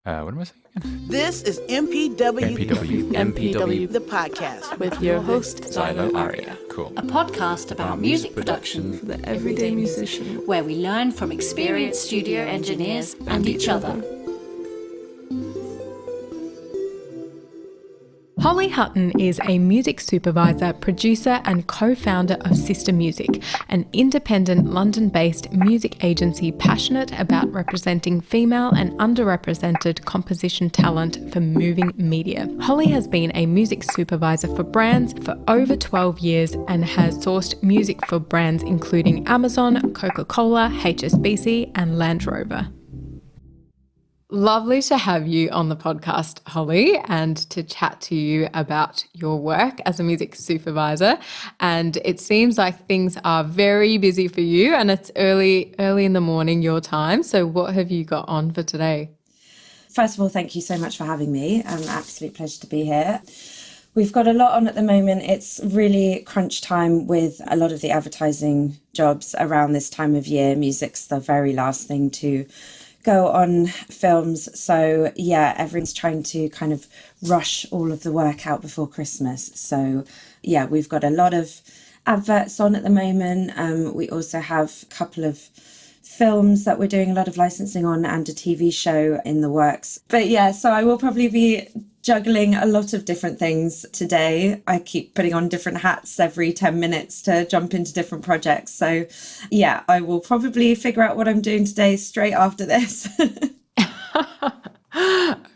What am I saying again? This is MPW, MPW. the podcast with your host, Xylo Aria. Cool. a podcast about music production for the everyday musician, where we learn from experienced studio engineers and each other. Hollie Hutton is a music supervisor, producer and co-founder of Sister Music, an independent London-based music agency passionate about representing female and underrepresented composition talent for moving media. Hollie has been a music supervisor for brands for over 12 years and has sourced music for brands including Amazon, Coca-Cola, HSBC and Land Rover. Lovely to have you on the podcast, Hollie, and to chat to you about your work as a music supervisor. And it seems like things are very busy for you and it's early in the morning your time. So what have you got on for today? First of all, thank you so much for having me. Absolute pleasure to be here. We've got a lot on at the moment. It's really crunch time with a lot of the advertising jobs around this time of year. Music's the very last thing to go on films. So yeah, everyone's trying to kind of rush all of the work out before Christmas. So yeah, we've got a lot of adverts on at the moment. We also have a couple of films that we're doing a lot of licensing on and a TV show in the works. But yeah, so I will probably be juggling a lot of different things today. I keep putting on different hats every 10 minutes to jump into different projects. So yeah, I will probably figure out what I'm doing today straight after this.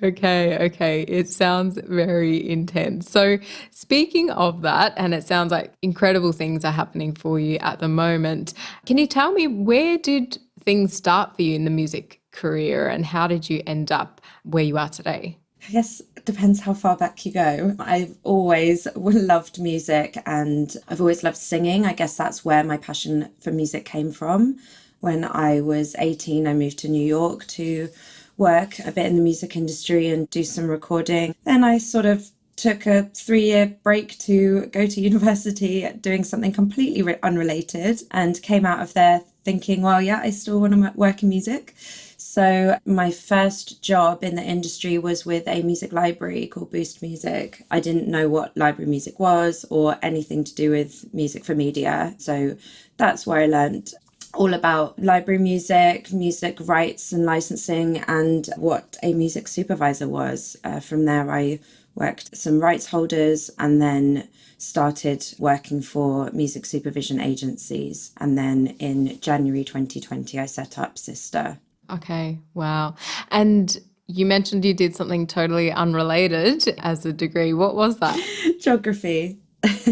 Okay. It sounds very intense. So speaking of that, and it sounds like incredible things are happening for you at the moment, can you tell me where did things start for you in the music career and how did you end up where you are today? I guess it depends how far back you go. I've always loved music and I've always loved singing. I guess that's where my passion for music came from. When I was 18, I moved to New York to work a bit in the music industry and do some recording. Then I sort of took a 3-year break to go to university doing something completely unrelated and came out of there thinking, well, yeah, I still want to work in music. So my first job in the industry was with a music library called Boost Music. I didn't know what library music was or anything to do with music for media. So that's where I learned all about library music, music rights and licensing, and what a music supervisor was. From there, I worked some rights holders and then started working for music supervision agencies. And then in January 2020, I set up Sister. Okay, wow. And you mentioned you did something totally unrelated as a degree. What was that? Geography.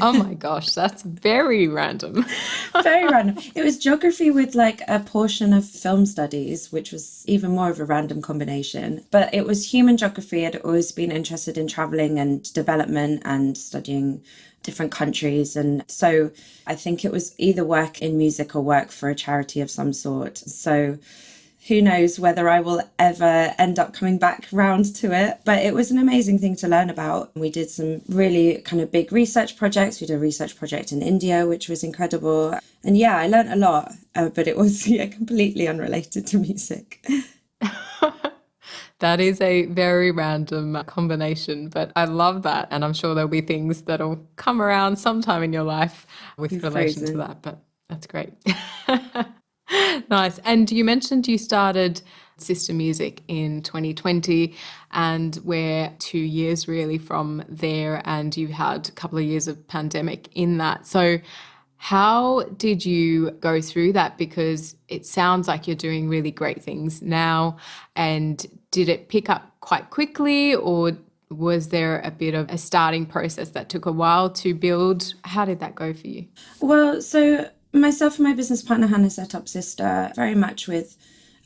Oh my gosh, that's very random. Very random. It was geography with like a portion of film studies, which was even more of a random combination. But it was human geography. I'd always been interested in traveling and development and studying different countries. And so I think it was either work in music or work for a charity of some sort. So who knows whether I will ever end up coming back round to it. But it was an amazing thing to learn about. We did some really kind of big research projects. We did a research project in India, which was incredible. And yeah, I learned a lot, but it was completely unrelated to music. That is a very random combination, but I love that. And I'm sure there'll be things that'll come around sometime in your life with relation to that, but that's great. Nice. And you mentioned you started Sister Music in 2020 and we're 2 years really from there, and you've had a couple of years of pandemic in that. So how did you go through that? Because it sounds like you're doing really great things now. And did it pick up quite quickly, or was there a bit of a starting process that took a while to build? How did that go for you? Well, so myself and my business partner Hannah set up Sister very much with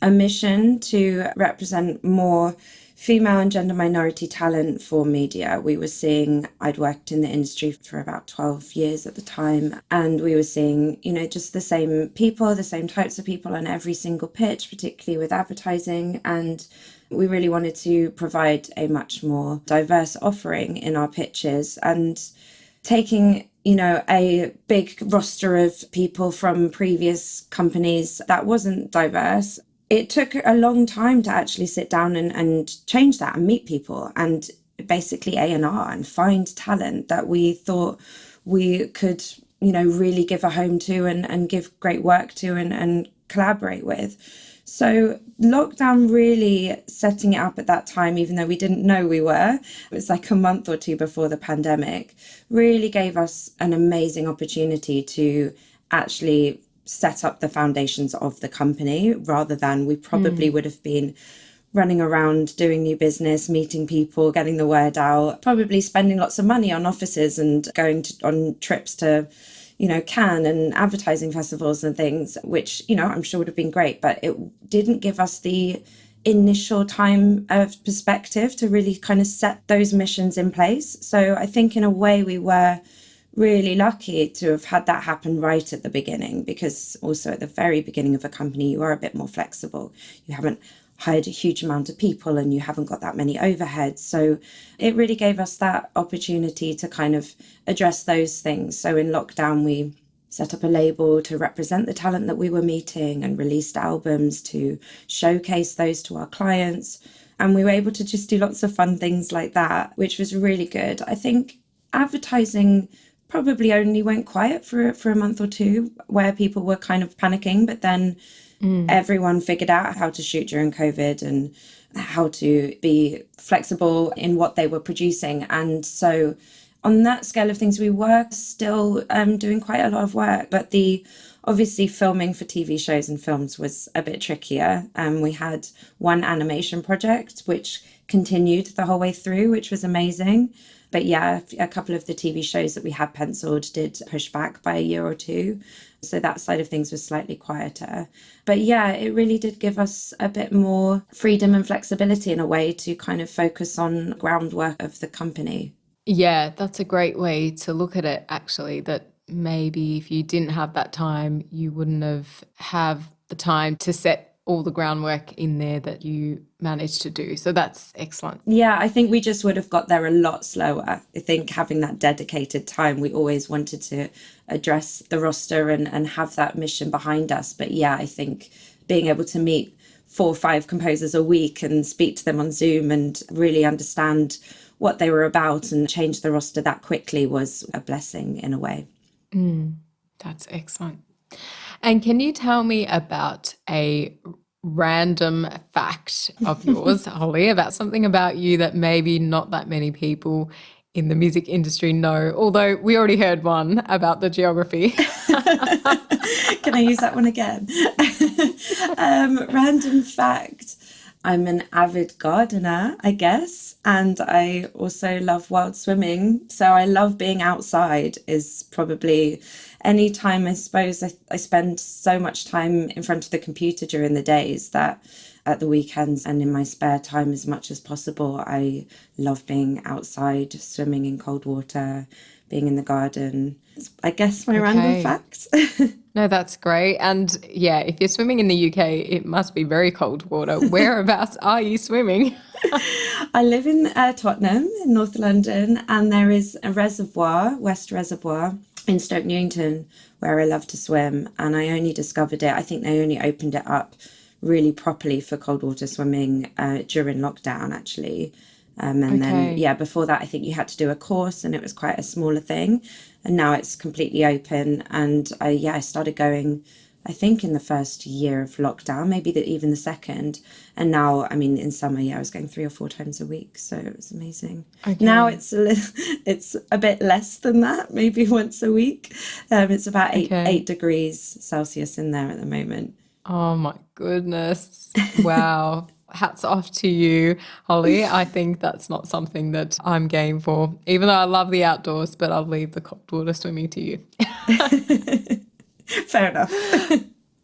a mission to represent more female and gender minority talent for media. We were seeing, I'd worked in the industry for about 12 years at the time, and we were seeing, just the same people, the same types of people on every single pitch, particularly with advertising. And we really wanted to provide a much more diverse offering in our pitches, and taking a big roster of people from previous companies that wasn't diverse it took a long time to actually sit down and change that and meet people and basically A&R and find talent that we thought we could, really give a home to and give great work to and collaborate with. So lockdown really setting it up at that time, even though we didn't know we were, it was like a month or two before the pandemic, really gave us an amazing opportunity to actually set up the foundations of the company rather than we probably would have been running around doing new business, meeting people, getting the word out, probably spending lots of money on offices and going on trips to Cannes and advertising festivals and things, which, I'm sure would have been great, but it didn't give us the initial time of perspective to really kind of set those missions in place. So I think in a way we were really lucky to have had that happen right at the beginning, because also at the very beginning of a company, you are a bit more flexible. You haven't hired a huge amount of people and you haven't got that many overheads. So it really gave us that opportunity to kind of address those things. So in lockdown, we set up a label to represent the talent that we were meeting and released albums to showcase those to our clients. And we were able to just do lots of fun things like that, which was really good. I think advertising probably only went quiet for a month or two where people were kind of panicking, but then everyone figured out how to shoot during COVID and how to be flexible in what they were producing. And so on that scale of things, we were still doing quite a lot of work, but obviously filming for TV shows and films was a bit trickier. We had one animation project, which continued the whole way through, which was amazing. But yeah, a couple of the TV shows that we had penciled did push back by a year or two. So that side of things was slightly quieter. But yeah, it really did give us a bit more freedom and flexibility in a way to kind of focus on groundwork of the company. Yeah, that's a great way to look at it, actually, that maybe if you didn't have that time, you wouldn't have the time to set all the groundwork in there that you managed to do. So that's excellent. Yeah, I think we just would have got there a lot slower. I think having that dedicated time, we always wanted to address the roster and have that mission behind us. But yeah, I think being able to meet 4 or 5 composers a week and speak to them on Zoom and really understand what they were about and change the roster that quickly was a blessing in a way. That's excellent. And can you tell me about a random fact of yours, Hollie, about something about you that maybe not that many people in the music industry know, although we already heard one about the geography. Can I use that one again? Random fact. I'm an avid gardener, I guess, and I also love wild swimming. So I love being outside is probably any time, I suppose. I spend so much time in front of the computer during the days that at the weekends and in my spare time as much as possible, I love being outside, swimming in cold water, being in the garden. It's, I guess, my random fact. No, that's great. And yeah, if you're swimming in the UK, it must be very cold water. Whereabouts are you swimming? I live in Tottenham in North London, and there is a reservoir, West Reservoir, in Stoke Newington, where I love to swim. And I only discovered it, I think they only opened it up really properly for cold water swimming during lockdown, actually. Then, yeah, before that, I think you had to do a course and it was quite a smaller thing. And now it's completely open. And I started going, I think, in the first year of lockdown, maybe even the second. And now, I mean, in summer, I was going 3 or 4 times a week. So it was amazing. Okay. Now it's a bit less than that, maybe once a week. It's about 8 degrees Celsius in there at the moment. Oh, my goodness. Wow. Hats off to you, Hollie. I think that's not something that I'm game for, even though I love the outdoors, but I'll leave the cold water swimming to you. Fair enough.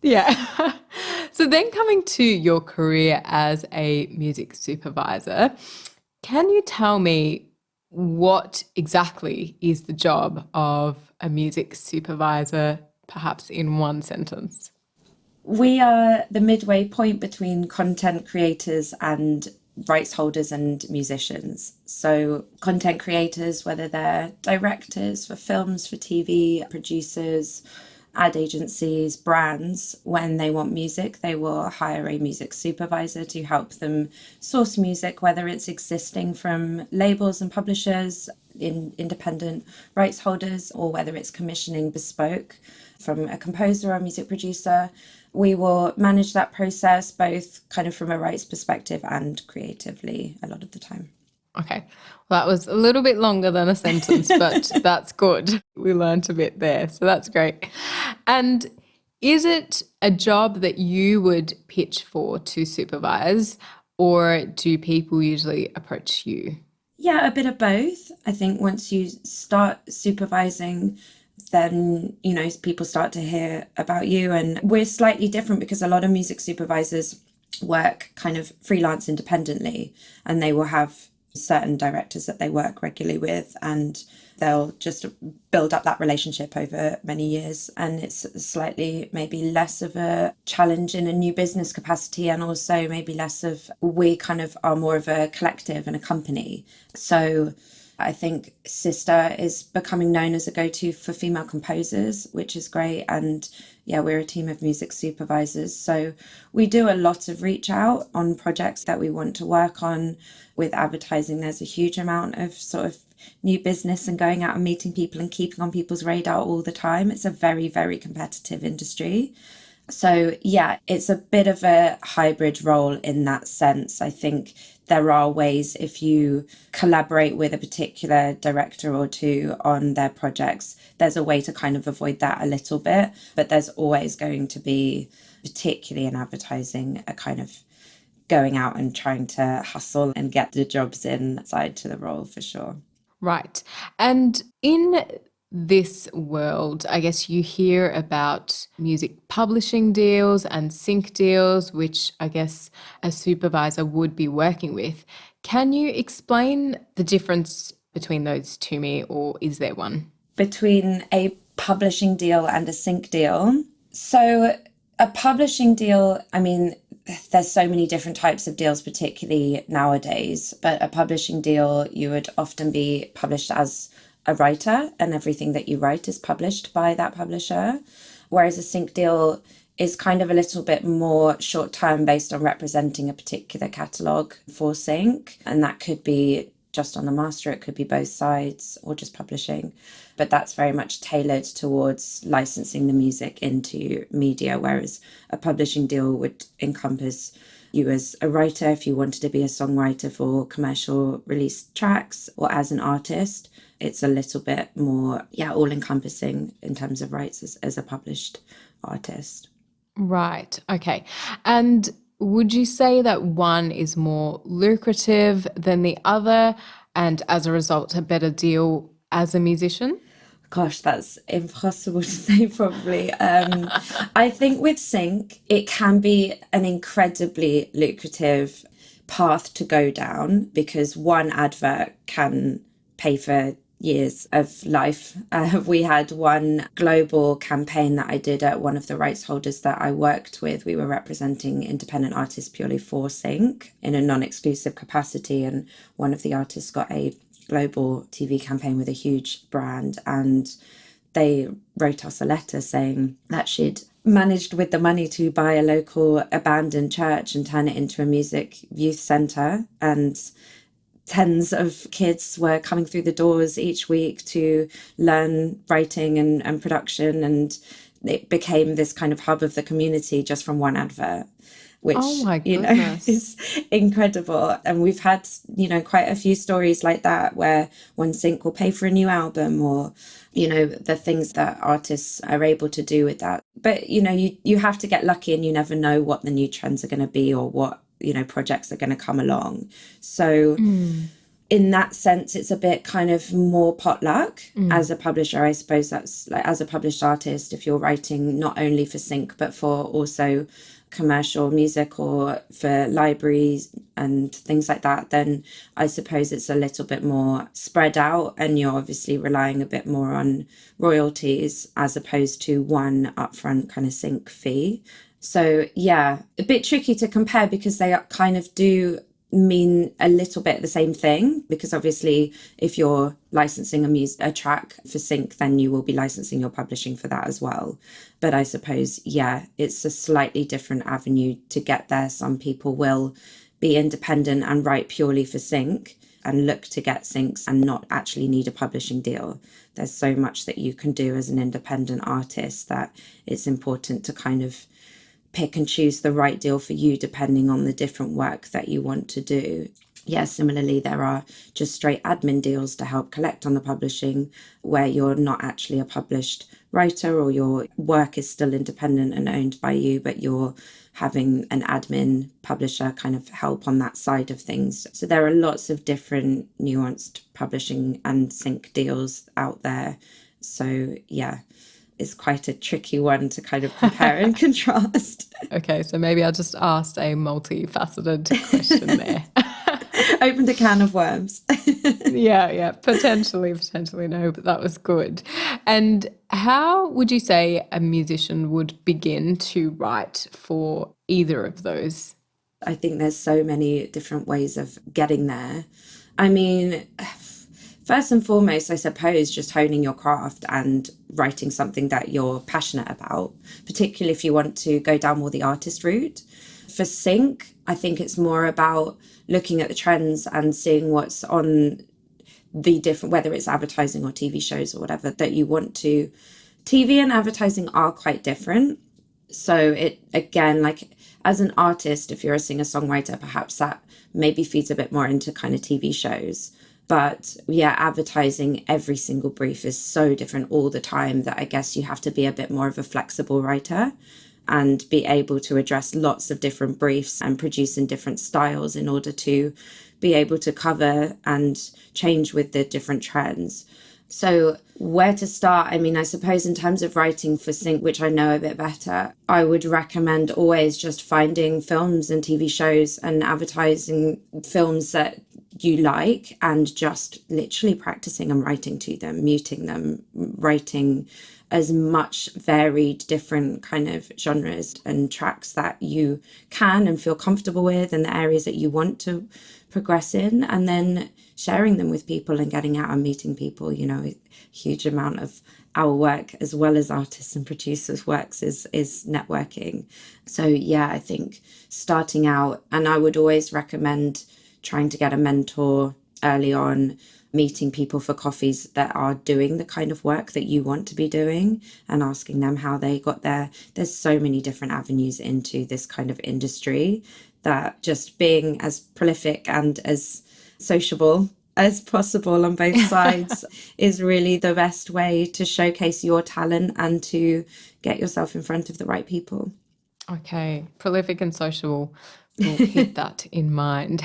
Yeah. So then coming to your career as a music supervisor, can you tell me what exactly is the job of a music supervisor, perhaps in one sentence? We are the midway point between content creators and rights holders and musicians. So content creators, whether they're directors for films, for TV, producers, ad agencies, brands, when they want music, they will hire a music supervisor to help them source music, whether it's existing from labels and publishers, independent rights holders, or whether it's commissioning bespoke from a composer or music producer. We will manage that process both kind of from a rights perspective and creatively a lot of the time. Okay. Well, that was a little bit longer than a sentence, but that's good. We learnt a bit there. So that's great. And is it a job that you would pitch for to supervise, or do people usually approach you? Yeah, a bit of both. I think once you start supervising, then, people start to hear about you. And we're slightly different because a lot of music supervisors work kind of freelance independently, and they will have certain directors that they work regularly with, and they'll just build up that relationship over many years. And it's slightly maybe less of a challenge in a new business capacity, and also maybe less of, we kind of are more of a collective and a company. So I think Sister is becoming known as a go-to for female composers, which is great. And yeah, we're a team of music supervisors. So we do a lot of reach out on projects that we want to work on. With advertising, there's a huge amount of sort of new business and going out and meeting people and keeping on people's radar all the time. It's a very, very competitive industry. So yeah, it's a bit of a hybrid role in that sense. I think there are ways, if you collaborate with a particular director or two on their projects, there's a way to kind of avoid that a little bit. But there's always going to be, particularly in advertising, a kind of going out and trying to hustle and get the jobs inside to the role for sure. Right. And in this world, I guess you hear about music publishing deals and sync deals, which I guess a supervisor would be working with. Can you explain the difference between those to me, or is there one? Between a publishing deal and a sync deal. So a publishing deal, I mean, there's so many different types of deals, particularly nowadays, but a publishing deal, you would often be published as a writer, and everything that you write is published by that publisher. Whereas a sync deal is kind of a little bit more short term, based on representing a particular catalogue for sync. And that could be just on the master, it could be both sides, or just publishing. But that's very much tailored towards licensing the music into media, whereas a publishing deal would encompass you as a writer if you wanted to be a songwriter for commercial release tracks, or as an artist. It's a little bit more, all-encompassing in terms of rights as a published artist. Right. Okay. And would you say that one is more lucrative than the other, and as a result, a better deal as a musician? Gosh, that's impossible to say, probably. I think with sync, it can be an incredibly lucrative path to go down, because one advert can pay for years of life. We had one global campaign that I did at one of the rights holders that I worked with. We were representing independent artists purely for sync in a non-exclusive capacity, and one of the artists got a global TV campaign with a huge brand, and they wrote us a letter saying that she'd managed with the money to buy a local abandoned church and turn it into a music youth centre, and tens of kids were coming through the doors each week to learn writing and production, and it became this kind of hub of the community just from one advert, which, oh my goodness, is incredible. And we've had, quite a few stories like that, where one sync will pay for a new album, or, the things that artists are able to do with that. But, you have to get lucky, and you never know what the new trends are going to be, or what, projects are going to come along. So in that sense, it's a bit kind of more potluck. As a publisher, I suppose that's like, as a published artist, if you're writing not only for sync, but for also commercial music or for libraries and things like that, then I suppose it's a little bit more spread out, and you're obviously relying a bit more on royalties as opposed to one upfront kind of sync fee. So yeah, a bit tricky to compare, because they kind of do mean a little bit the same thing, because obviously if you're licensing a track for sync, then you will be licensing your publishing for that as well. But I suppose, yeah, it's a slightly different avenue to get there. Some people will be independent and write purely for sync and look to get syncs and not actually need a publishing deal. There's so much that you can do as an independent artist that it's important to kind of pick and choose the right deal for you depending on the different work that you want to do. Yeah, similarly, there are just straight admin deals to help collect on the publishing where you're not actually a published writer, or your work is still independent and owned by you, but you're having an admin publisher kind of help on that side of things. So there are lots of different nuanced publishing and sync deals out there. So yeah, it's quite a tricky one to kind of compare and contrast. Okay, so maybe I just asked a multifaceted question there. Opened a can of worms. Yeah, potentially no, but that was good. And how would you say a musician would begin to write for either of those? I think there's so many different ways of getting there. I mean, first and foremost, I suppose, just honing your craft and writing something that you're passionate about, particularly if you want to go down more the artist route. For sync, I think it's more about looking at the trends and seeing what's on the different, whether it's advertising or TV shows or whatever that you want to. TV and advertising are quite different. So it, again, like as an artist, if you're a singer-songwriter, perhaps that maybe feeds a bit more into kind of TV shows. But yeah, advertising, every single brief is so different all the time that I guess you have to be a bit more of a flexible writer and be able to address lots of different briefs and produce in different styles in order to be able to cover and change with the different trends. So where to start? I mean, I suppose in terms of writing for sync, which I know a bit better, I would recommend always just finding films and TV shows and advertising films that you like and just literally practicing and writing to them, muting them, writing as much varied different kind of genres and tracks that you can and feel comfortable with, and the areas that you want to progress in, and then sharing them with people and getting out and meeting people. You know, a huge amount of our work as well as artists and producers' works is networking. So yeah, I think starting out, and I would always recommend trying to get a mentor early on, meeting people for coffees that are doing the kind of work that you want to be doing and asking them how they got there. There's so many different avenues into this kind of industry that just being as prolific and as sociable as possible on both sides is really the best way to showcase your talent and to get yourself in front of the right people. Okay, prolific and sociable. We'll keep that in mind.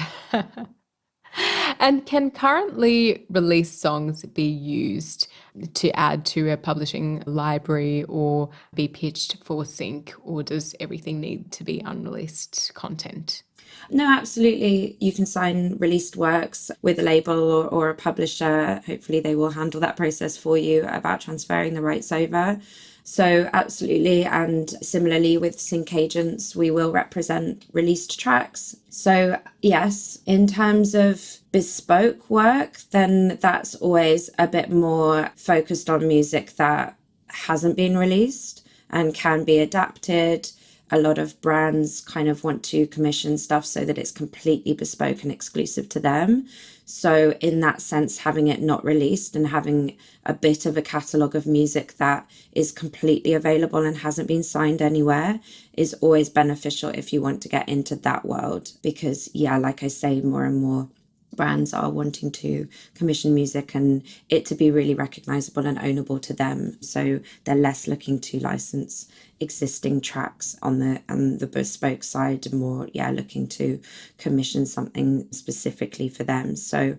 And can currently released songs be used to add to a publishing library or be pitched for sync, or does everything need to be unreleased content? No, absolutely. You can sign released works with a label or a publisher. Hopefully they will handle that process for you about transferring the rights over. So absolutely. And similarly with sync agents, we will represent released tracks. So yes, in terms of bespoke work, then that's always a bit more focused on music that hasn't been released and can be adapted. A lot of brands kind of want to commission stuff so that it's completely bespoke and exclusive to them. So in that sense, having it not released and having a bit of a catalogue of music that is completely available and hasn't been signed anywhere is always beneficial if you want to get into that world. Because yeah, like I say, more and more brands are wanting to commission music and it to be really recognizable and ownable to them. So they're less looking to license existing tracks on the bespoke side, and more looking to commission something specifically for them. So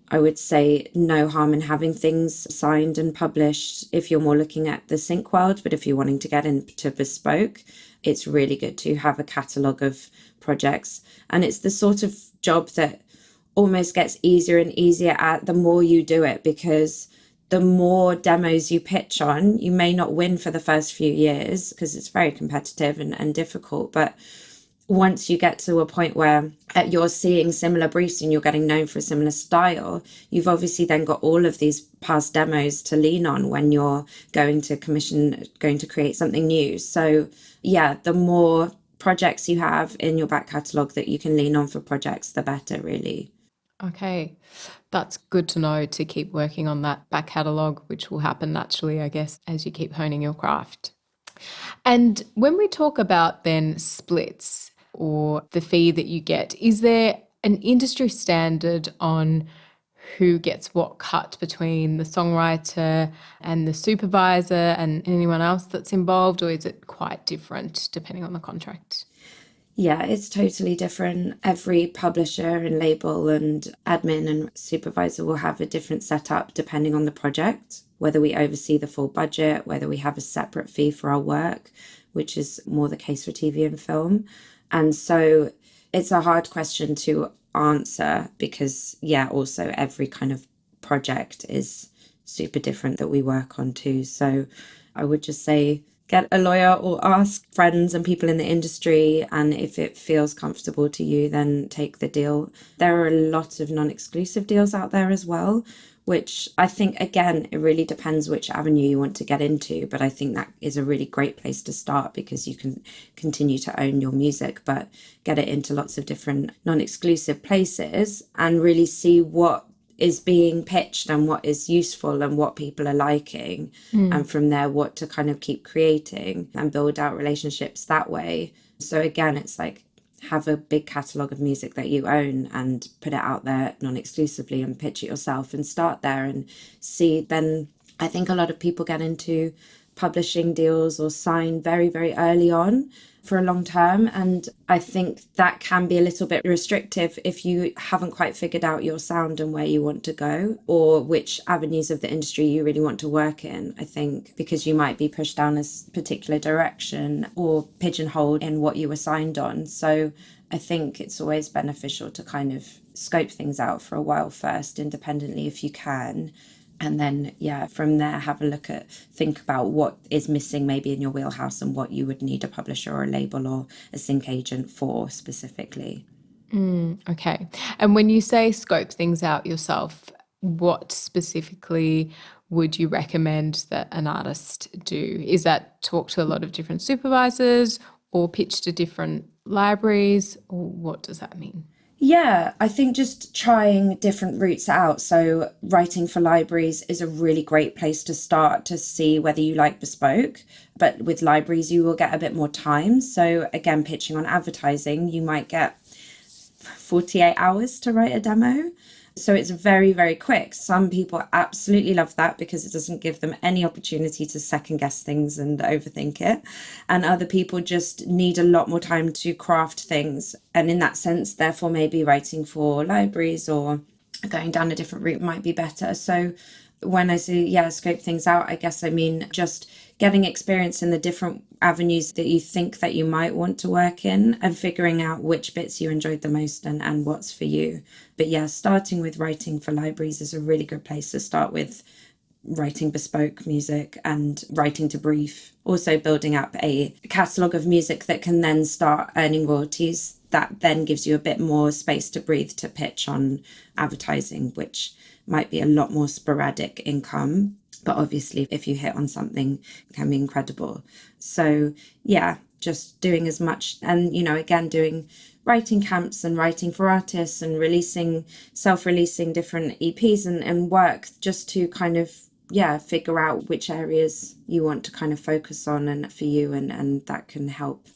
I would say no harm in having things signed and published if you're more looking at the sync world, but if you're wanting to get into bespoke, it's really good to have a catalogue of projects. And it's the sort of job that almost gets easier and easier at the more you do it, because the more demos you pitch on, you may not win for the first few years because it's very competitive and difficult, but once you get to a point where you're seeing similar briefs and you're getting known for a similar style, you've obviously then got all of these past demos to lean on when you're going to create something new. So yeah, the more projects you have in your back catalogue that you can lean on for projects, the better, really. Okay, that's good to know, to keep working on that back catalogue, which will happen naturally, I guess, as you keep honing your craft. And when we talk about then splits or the fee that you get, is there an industry standard on who gets what cut between the songwriter and the supervisor and anyone else that's involved, or is it quite different depending on the contract? Yeah, it's totally different. Every publisher and label and admin and supervisor will have a different setup depending on the project, whether we oversee the full budget, whether we have a separate fee for our work, which is more the case for TV and film. And so it's a hard question to answer because, yeah, also every kind of project is super different that we work on too. So I would just say, get a lawyer or ask friends and people in the industry, and if it feels comfortable to you, then take the deal. There are a lot of non-exclusive deals out there as well, which I think, again, it really depends which avenue you want to get into, but I think that is a really great place to start because you can continue to own your music, but get it into lots of different non-exclusive places and really see what is being pitched and what is useful and what people are liking, and from there what to kind of keep creating and build out relationships that way. So again, it's like, have a big catalogue of music that you own and put it out there non-exclusively and pitch it yourself and start there and see. Then I think a lot of people get into publishing deals or sign very, very early on for a long term. And I think that can be a little bit restrictive if you haven't quite figured out your sound and where you want to go or which avenues of the industry you really want to work in. I think because you might be pushed down a particular direction or pigeonholed in what you were signed on. So I think it's always beneficial to kind of scope things out for a while first, independently if you can. And then, yeah, from there, think about what is missing maybe in your wheelhouse and what you would need a publisher or a label or a sync agent for specifically. Okay. And when you say scope things out yourself, what specifically would you recommend that an artist do? Is that talk to a lot of different supervisors or pitch to different libraries, or what does that mean? Yeah, I think just trying different routes out. So writing for libraries is a really great place to start to see whether you like bespoke. But with libraries, you will get a bit more time. So again, pitching on advertising, you might get 48 hours to write a demo. So it's very, very quick. Some people absolutely love that because it doesn't give them any opportunity to second guess things and overthink it. And other people just need a lot more time to craft things. And in that sense, therefore, maybe writing for libraries or going down a different route might be better. So when I say, yeah, scope things out, I guess I mean just getting experience in the different avenues that you think that you might want to work in and figuring out which bits you enjoyed the most and what's for you. But yeah, starting with writing for libraries is a really good place to start with writing bespoke music and writing to brief. Also building up a catalogue of music that can then start earning royalties. That then gives you a bit more space to breathe to pitch on advertising, which might be a lot more sporadic income. But obviously, if you hit on something, it can be incredible. So yeah, just doing as much. And, you know, again, doing writing camps and writing for artists and self-releasing different EPs and work just to kind of, yeah, figure out which areas you want to kind of focus on and for you. And that can help,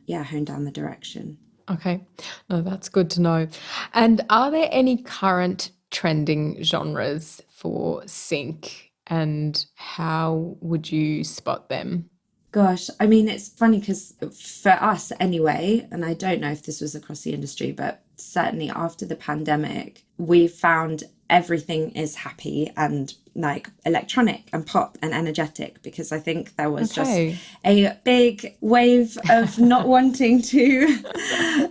yeah, hone down the direction. Okay. No, that's good to know. And are there any current trending genres for sync? And how would you spot them? Gosh, I mean, it's funny because for us anyway, and I don't know if this was across the industry, but certainly after the pandemic, we found everything is happy and like electronic and pop and energetic, because I think there was just a big wave of not wanting to,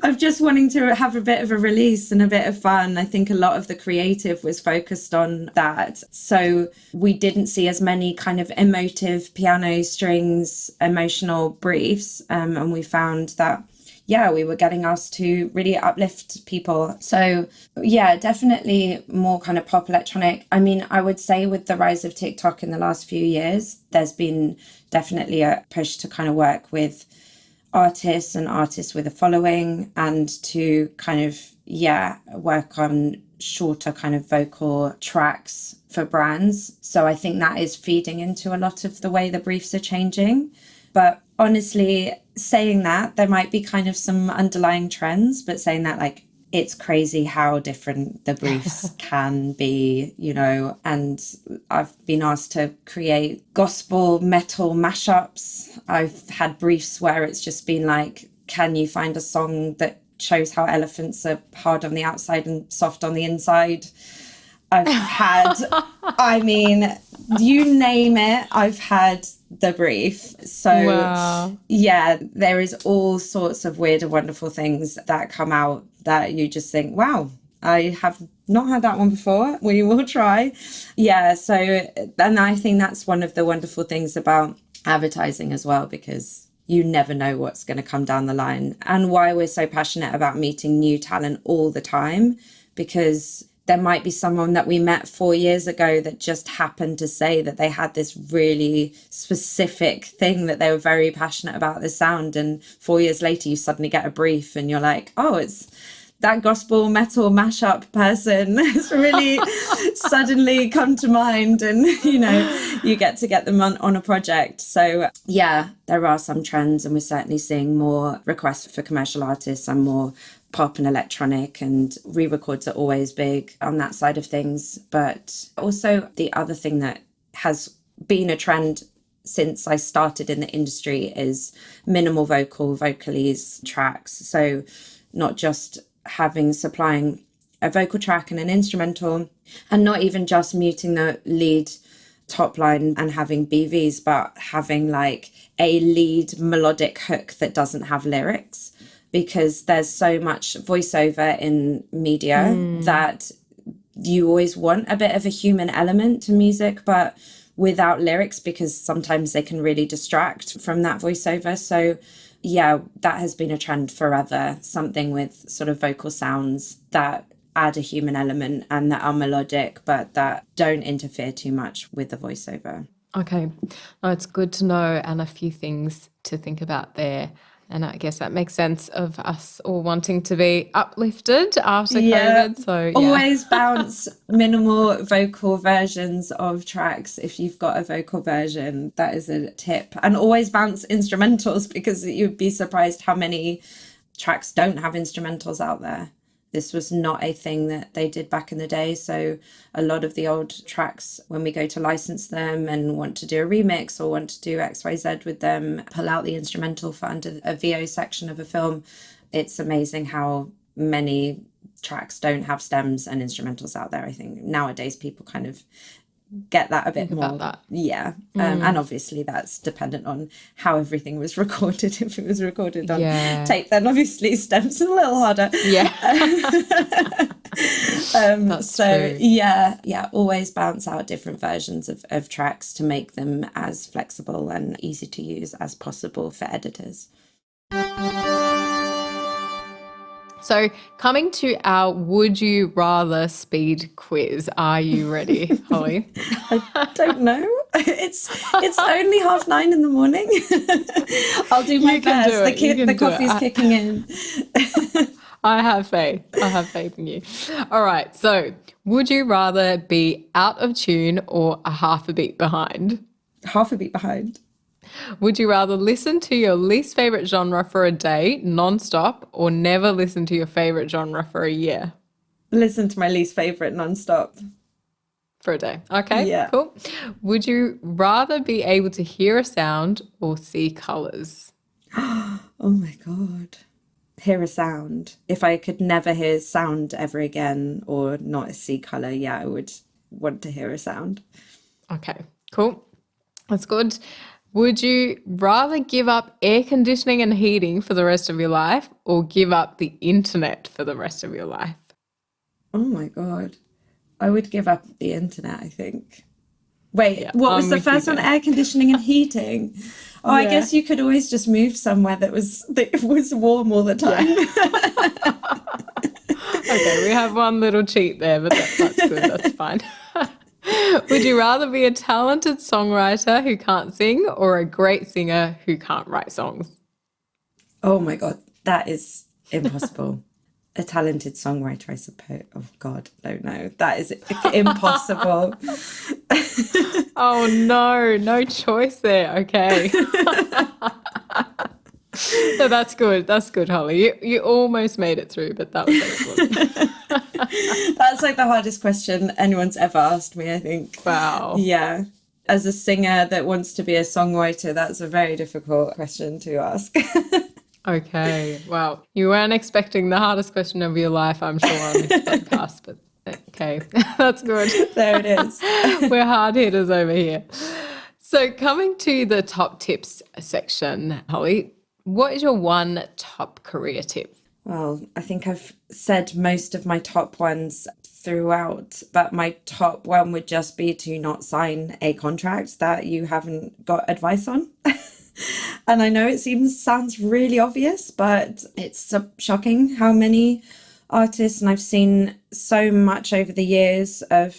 of just wanting to have a bit of a release and a bit of fun. I think a lot of the creative was focused on that. So we didn't see as many kind of emotive piano strings, emotional briefs. And we found that, yeah, we were getting asked to really uplift people. So yeah, definitely more kind of pop electronic. I mean, I would say with the rise of TikTok in the last few years, there's been definitely a push to kind of work with artists and artists with a following, and to kind of, yeah, work on shorter kind of vocal tracks for brands. So I think that is feeding into a lot of the way the briefs are changing. But honestly, saying that, there might be kind of some underlying trends, but saying that, like, it's crazy how different the briefs can be, you know, and I've been asked to create gospel metal mashups. I've had briefs where it's just been like, can you find a song that shows how elephants are hard on the outside and soft on the inside? I've had, I mean, you name it, I've had the brief. So Wow. yeah, there is all sorts of weird and wonderful things that come out that you just think, wow, I have not had that one before. We will try. Yeah. So, and I think that's one of the wonderful things about advertising as well, because you never know what's going to come down the line, and why we're so passionate about meeting new talent all the time, because there might be someone that we met 4 years ago that just happened to say that they had this really specific thing that they were very passionate about, the sound. And 4 years later, you suddenly get a brief and you're like, oh, it's that gospel metal mashup person has really suddenly come to mind. And, you know, you get them on a project. So yeah, there are some trends, and we're certainly seeing more requests for commercial artists and more pop and electronic, and re-records are always big on that side of things. But also the other thing that has been a trend since I started in the industry is minimal vocalese tracks. So not just supplying a vocal track and an instrumental, and not even just muting the lead top line and having BVs, but having like a lead melodic hook that doesn't have lyrics. Because there's so much voiceover in media that you always want a bit of a human element to music, but without lyrics, because sometimes they can really distract from that voiceover. So yeah, that has been a trend forever, something with sort of vocal sounds that add a human element and that are melodic, but that don't interfere too much with the voiceover. Okay. No, it's good to know, and a few things to think about there. And I guess that makes sense of us all wanting to be uplifted after COVID. So yeah. Always bounce minimal vocal versions of tracks if you've got a vocal version. That is a tip. And always bounce instrumentals, because you'd be surprised how many tracks don't have instrumentals out there. This was not a thing that they did back in the day. So a lot of the old tracks, when we go to license them and want to do a remix or want to do XYZ with them, pull out the instrumental for under a VO section of a film, it's amazing how many tracks don't have stems and instrumentals out there. I think nowadays people kind of get that a bit more. About that. Yeah. And obviously that's dependent on how everything was recorded. If it was recorded on tape, then obviously stems a little harder. Yeah. That's so true. yeah, always bounce out different versions of tracks to make them as flexible and easy to use as possible for editors. So coming to our Would You Rather speed quiz. Are you ready, Holly? I don't know. It's only 9:30 in the morning. I'll do my You can best. do it. You can The do coffee's it. kicking in. I have faith. I have faith in you. All right. So would you rather be out of tune or a half a beat behind? Half a beat behind. Would you rather listen to your least favorite genre for a day non-stop, or never listen to your favorite genre for a year? Listen to my least favorite non-stop. For a day. Okay, Yeah. cool. Would you rather be able to hear a sound or see colours? Oh my God. Hear a sound. If I could never hear sound ever again or not see colour, yeah, I would want to hear a sound. Okay, cool. That's good. Would you rather give up air conditioning and heating for the rest of your life, or give up the internet for the rest of your life? Oh my God. I would give up the internet, I think. Wait, Yeah, what was I'm the with you first one? there. Air conditioning and heating. Oh, I Yeah. guess you could always just move somewhere that was warm all the time. Okay, we have one little cheat there, but that's good. That's fine. Would you rather be a talented songwriter who can't sing or a great singer who can't write songs? Oh my God, that is impossible. A talented songwriter, I suppose. Oh God, no. That is impossible. Oh no, no choice there. Okay. No, that's good. That's good, Holly. You almost made it through, but that was excellent. That's like the hardest question anyone's ever asked me, I think. Wow. Yeah. As a singer that wants to be a songwriter, that's a very difficult question to ask. Okay. Wow. You weren't expecting the hardest question of your life, I'm sure, on this podcast, but okay. That's good. There it is. We're hard hitters over here. So, coming to the top tips section, Holly, what is your one top career tip? Well, I think I've said most of my top ones throughout, but my top one would just be to not sign a contract that you haven't got advice on. And I know it sounds really obvious, but it's shocking how many artists, and I've seen so much over the years of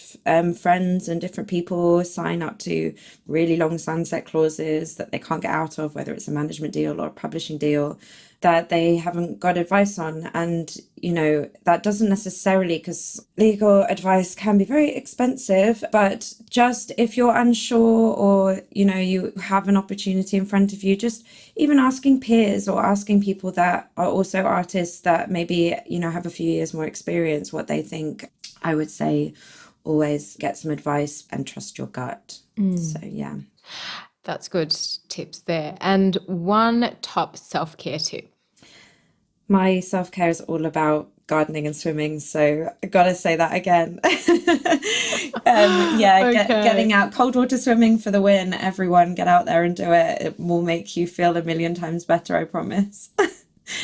friends and different people sign up to really long sunset clauses that they can't get out of, whether it's a management deal or a publishing deal, that they haven't got advice on. And, you know, that doesn't necessarily, because legal advice can be very expensive, but just if you're unsure or, you know, you have an opportunity in front of you, just even asking peers or asking people that are also artists that maybe, you know, have a few years more experience, what they think. I would say always get some advice and trust your gut. So, yeah. That's good tips there. And one top self-care tip. My self-care is all about gardening and swimming, so I gotta say that again. Getting out, cold water swimming for the win. Everyone get out there and do it. It will make you feel a million times better, I promise.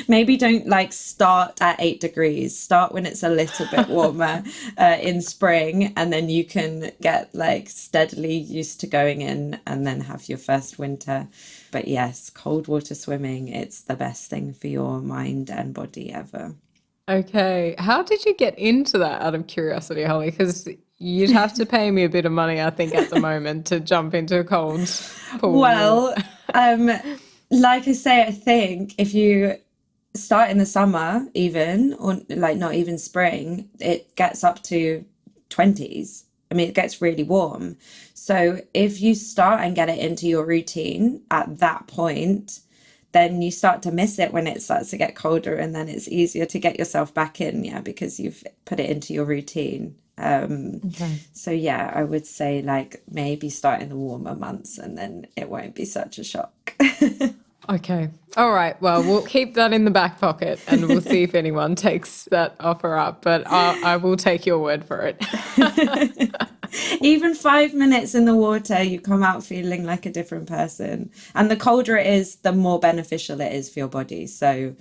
Maybe don't start at 8 degrees. Start when it's a little bit warmer in spring, and then you can get steadily used to going in and then have your first winter. But yes, cold water swimming, it's the best thing for your mind and body ever. Okay. How did you get into that, out of curiosity, Holly? Because you'd have to pay me a bit of money, I think, at the moment to jump into a cold pool. Well, like I say, I think if you start in the summer even, or not even spring, it gets up to 20s. I mean, it gets really warm. So if you start and get it into your routine at that point, then you start to miss it when it starts to get colder, and then it's easier to get yourself back in, because you've put it into your routine. So yeah, I would say maybe start in the warmer months, and then it won't be such a shock. Okay. All right. Well, we'll keep that in the back pocket and we'll see if anyone takes that offer up. But I will take your word for it. Even 5 minutes in the water, you come out feeling like a different person. And the colder it is, the more beneficial it is for your body. So,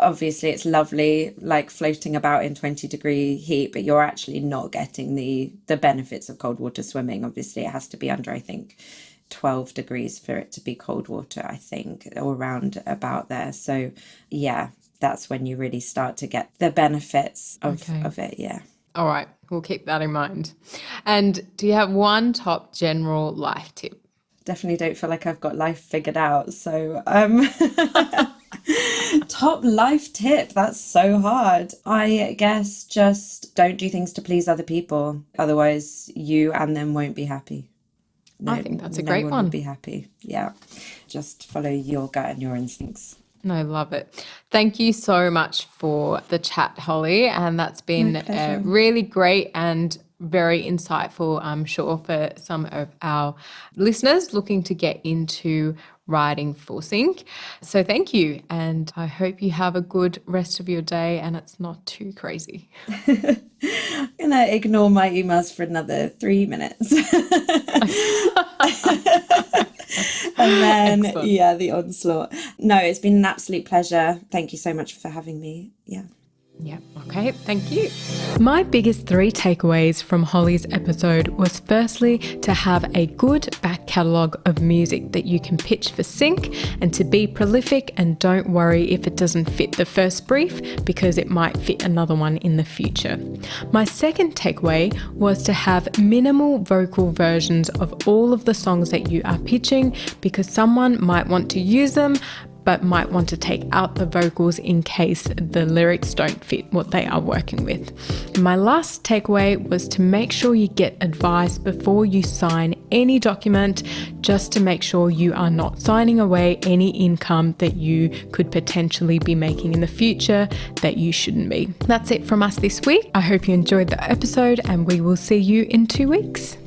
obviously it's lovely floating about in 20-degree heat, but you're actually not getting the benefits of cold water swimming. Obviously it has to be under, I think, 12 degrees for it to be cold water, I think, or around about there. So yeah, that's when you really start to get the benefits of it. Yeah. All right. We'll keep that in mind. And do you have one top general life tip? Definitely don't feel like I've got life figured out. So top life tip, that's so hard. I guess just don't do things to please other people. Otherwise you and them won't be happy. I think that's a great one. one. Will be happy. Yeah. Just follow your gut and your instincts. No, love it. Thank you so much for the chat, Holly. And that's been really great and very insightful, I'm sure, for some of our listeners looking to get into writing for sync. So thank you. And I hope you have a good rest of your day and it's not too crazy. I'm going to ignore my emails for another 3 minutes. And then, Excellent. the onslaught. No, it's been an absolute pleasure. Thank you so much for having me. Yeah. Yeah, okay, thank you. My biggest 3 takeaways from Hollie's episode was firstly to have a good back catalogue of music that you can pitch for sync, and to be prolific and don't worry if it doesn't fit the first brief, because it might fit another one in the future. My second takeaway was to have minimal vocal versions of all of the songs that you are pitching, because someone might want to use them but might want to take out the vocals in case the lyrics don't fit what they are working with. And my last takeaway was to make sure you get advice before you sign any document, just to make sure you are not signing away any income that you could potentially be making in the future that you shouldn't be. That's it from us this week. I hope you enjoyed the episode, and we will see you in 2 weeks.